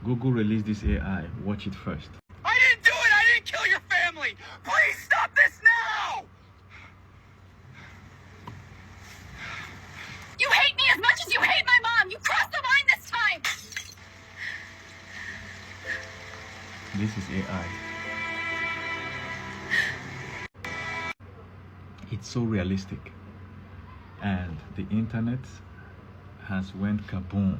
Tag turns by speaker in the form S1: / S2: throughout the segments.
S1: Google released this AI. Watch it first.
S2: I didn't do it! I didn't kill your family! Please stop this now!
S3: You hate me as much as you hate my mom! You crossed the line this time!
S1: This is AI. It's so realistic. And the internet has went kaboom.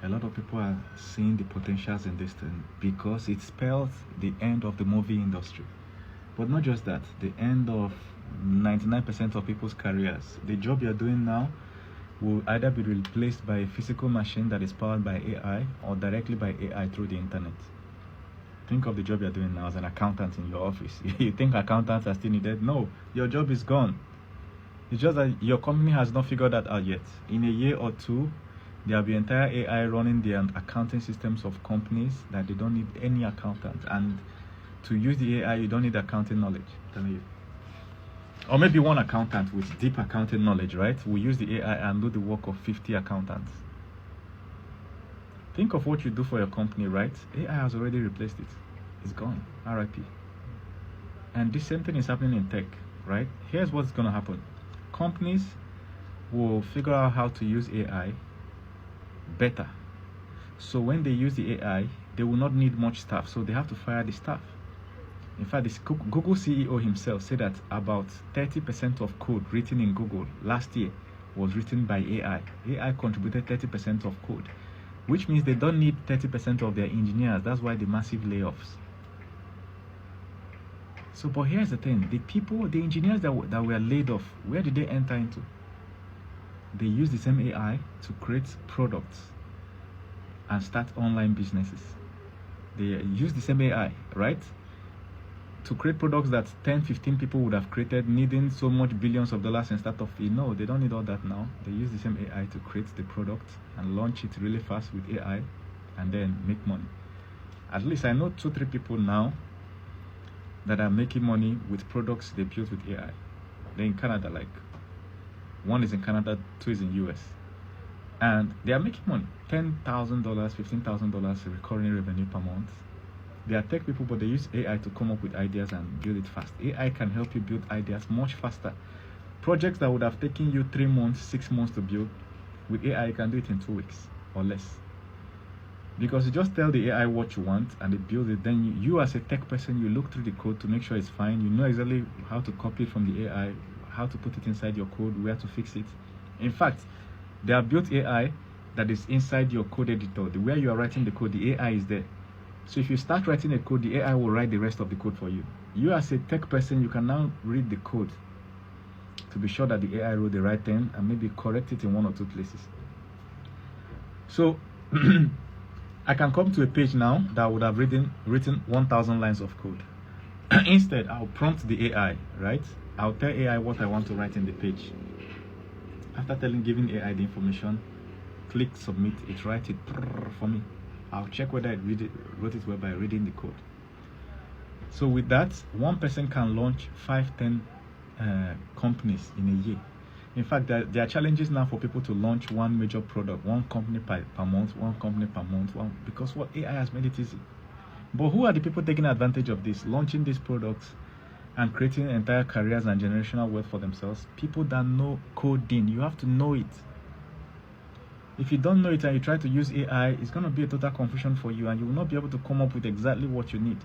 S1: A lot of people are seeing the potentials in this thing because it spells the end of the movie industry. But not just that, the end of 99% of people's careers. The job you're doing now will either be replaced by a physical machine that is powered by AI or directly by AI through the internet. Think of the job you're doing now as an accountant in your office. You think accountants are still needed? No, your job is gone. It's just that your company has not figured that out yet. In a year or two, there'll be entire AI running the accounting systems of companies that they don't need any accountant. And to use the AI, you don't need accounting knowledge. Telling you. Or maybe one accountant with deep accounting knowledge, right? We use the AI and do the work of 50 accountants. Think of what you do for your company, right? AI has already replaced it. It's gone. RIP. And the same thing is happening in tech, right? Here's what's going to happen. Companies will figure out how to use AI better. So when they use the AI, they will not need much staff. So they have to fire the staff. In fact, this Google CEO himself said that about 30% of code written in Google last year was written by AI. AI contributed 30% of code, which means they don't need 30% of their engineers. That's why the massive layoffs. So, but here's the thing. The engineers that were laid off, where did they enter into? They use the same AI to create products and start online businesses. They use the same AI, right? To create products that 10, 15 people would have created, needing so much billions of dollars in startup fee. No, they don't need all that now. They use the same AI to create the product and launch it really fast with AI and then make money. At least I know 2-3 people now that are making money with products they built with AI. They're in Canada, like one is in Canada, 2 is in US. And they are making money, $10,000, $15,000 recurring revenue per month. They are tech people, but they use AI to come up with ideas and build it fast. AI can help you build ideas much faster. Projects that would have taken you 3 months, 6 months to build, with AI you can do it in 2 weeks or less. Because you just tell the AI what you want and it builds it. Then you as a tech person, you look through the code to make sure it's fine. You know exactly how to copy it from the AI, how to put it inside your code, where to fix it. In fact, they have built AI that is inside your code editor. Where you are writing the code, the AI is there. So if you start writing a code, the AI will write the rest of the code for you. You as a tech person, you can now read the code to be sure that the AI wrote the right thing and maybe correct it in 1 or 2 places. So I can come to a page now that would have written 1,000 lines of code. Instead, I'll prompt the AI, right? I'll tell AI what I want to write in the page. After giving AI the information, click submit, it writes it for me. I'll check whether it wrote it well by reading the code. So with that, one person can launch 5-10 companies in a year. In fact, there are challenges now for people to launch one major product, one company per month, because what AI has made it easy. But who are the people taking advantage of this, launching these products and creating entire careers and generational wealth for themselves? People that know coding. You have to know it. If you don't know it and you try to use AI, it's going to be a total confusion for you and you will not be able to come up with exactly what you need.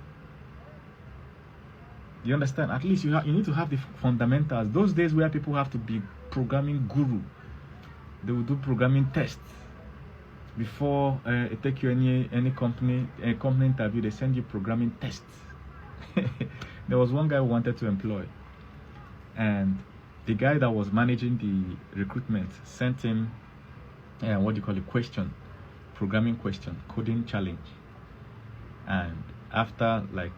S1: You understand? At least you need to have the fundamentals. Those days where people have to be programming guru, they will do programming tests before they take you any company interview. They send you programming tests. There was one guy who wanted to employ, and the guy that was managing the recruitment sent him programming question, coding challenge. And after like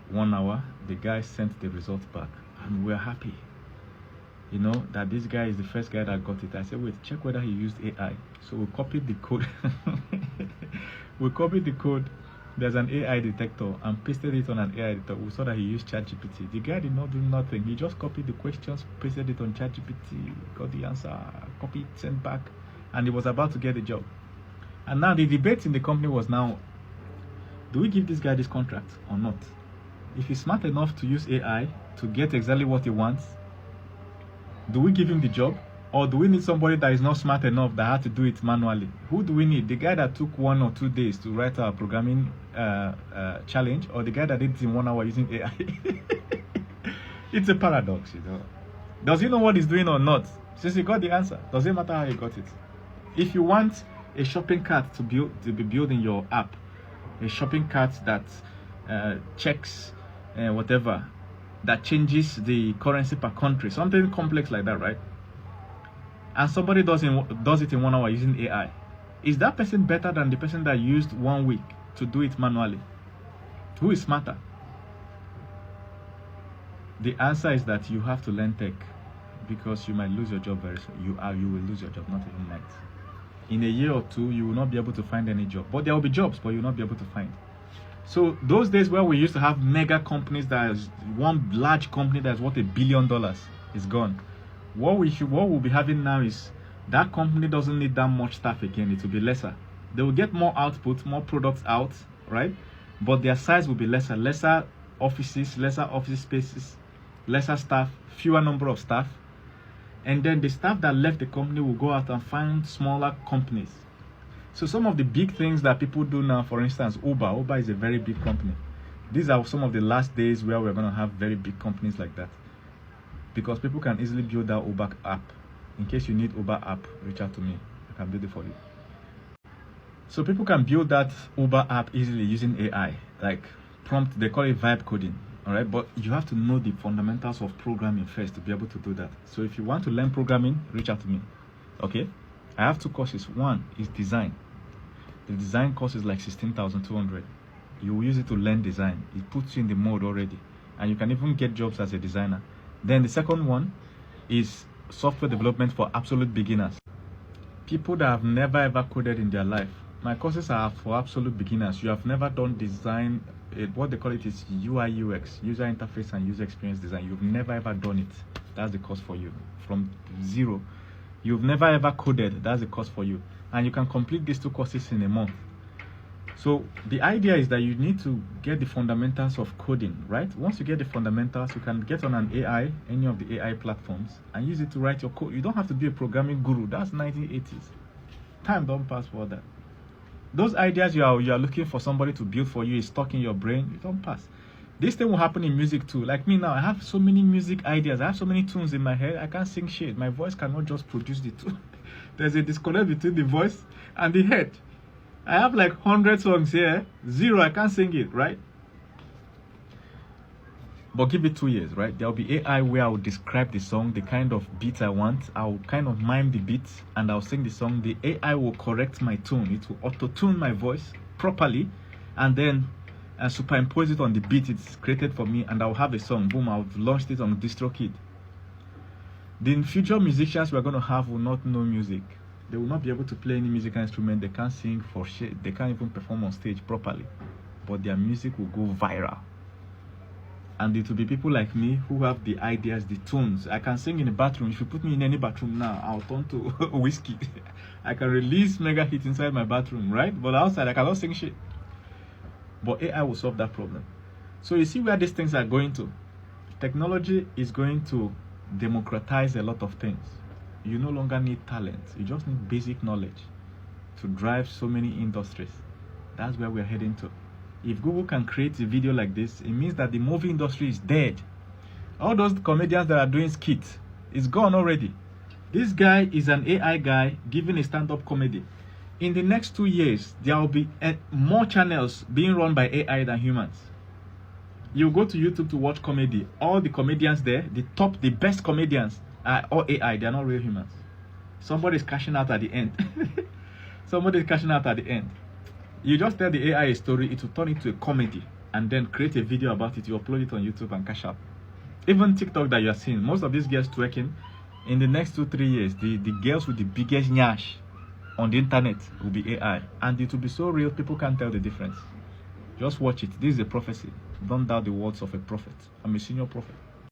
S1: 1 hour, the guy sent the results back and we're happy, that this guy is the first guy that got it. I said, wait, check whether he used AI. So we copied the code. There's an AI detector and pasted it on an AI detector. We saw that he used ChatGPT. The guy did not do nothing. He just copied the questions, pasted it on ChatGPT, got the answer, copied, sent back, and he was about to get the job. And now the debate in the company was now do we give this guy this contract or not? If he's smart enough to use AI to get exactly what he wants, do we give him the job? Or do we need somebody that is not smart enough that had to do it manually? Who do we need? The guy that took 1 or 2 days to write our programming challenge, or the guy that did it in 1 hour using AI? It's a paradox, you know. Does he know what he's doing or not? Since he got the answer, does it matter how he got it? If you want a shopping cart to be built in your app, a shopping cart that checks whatever, that changes the currency per country, something complex like that, right? And somebody does it in 1 hour using AI, is that person better than the person that used 1 week to do it manually? Who is smarter? The answer is that you have to learn tech, because you might lose your job very soon. You will lose your job, not even might. In a year or two, you will not be able to find any job. But there will be jobs, but you will not be able to find. So those days where we used to have mega companies, that is one large company that's worth $1 billion, is gone. What we'll be having now is that company doesn't need that much staff again. It will be lesser. They will get more output, more products out, right? But their size will be lesser offices, lesser office spaces, lesser staff, fewer number of staff. And then the staff that left the company will go out and find smaller companies. So some of the big things that people do now, for instance, Uber is a very big company. These are some of the last days where we're going to have very big companies like that, because people can easily build that Uber app. In case you need Uber app, reach out to me. I can build it for you. So people can build that Uber app easily using AI, like prompt. They call it vibe coding. All right, but you have to know the fundamentals of programming first to be able to do that. So if you want to learn programming, reach out to me. Okay, I have 2 courses. One is design. The design course is like 16,200. You will use it to learn design. It puts you in the mode already, and you can even get jobs as a designer. Then the second one is software development for absolute beginners. People that have never ever coded in their life. My courses are for absolute beginners. You have never done design. What they call it is UI UX, user interface and user experience design. You've never ever done it. That's the course for you. From zero. You've never ever coded. That's the course for you. And you can complete these 2 courses in a month. So the idea is that you need to get the fundamentals of coding, right? Once you get the fundamentals, you can get on an AI, any of the AI platforms, and use it to write your code. You don't have to be a programming guru. That's 1980s. Time don't pass for that. Those ideas you are looking for somebody to build for you is stuck in your brain. It don't pass. This thing will happen in music too. Like me now, I have so many music ideas. I have so many tunes in my head. I can't sing shit. My voice cannot just produce the tune. There's a disconnect between the voice and the head. I have like 100 songs here. 0, I can't sing it, right? But give it 2 years, right? There'll be AI where I will describe the song, the kind of beat I want. I'll kind of mime the beat and I'll sing the song. The AI will correct my tune. It will auto-tune my voice properly and then superimpose it on the beat it's created for me, and I'll have a song. Boom, I've launched it on DistroKid. The future musicians we're going to have will not know music. They will not be able to play any musical instrument. They can't sing for shit. They can't even perform on stage properly. But their music will go viral. And it will be people like me who have the ideas, the tunes. I can sing in the bathroom. If you put me in any bathroom now, I'll turn to whiskey. I can release mega hits inside my bathroom, right? But outside, I cannot sing shit. But AI will solve that problem. So you see where these things are going to. Technology is going to democratize a lot of things. You no longer need talent. You just need basic knowledge to drive so many industries. That's where we're heading to. If Google can create a video like this, it means that the movie industry is dead. All those comedians that are doing skits, it's gone already. This guy is an AI guy giving a stand-up comedy. In the next 2 years, there will be more channels being run by AI than humans. You go to YouTube to watch comedy. All the comedians there, the best comedians are all AI. They are not real humans. Somebody is cashing out at the end. Somebody is cashing out at the end. You just tell the AI a story, it will turn into a comedy, and then create a video about it. You upload it on YouTube and cash out. Even TikTok that you are seeing, most of these girls twerking, in the next 2-3 years, the girls with the biggest nyash on the internet will be AI, and it will be so real people can't tell the difference. Just watch it. This is a prophecy. Don't doubt the words of a prophet. I'm a senior prophet.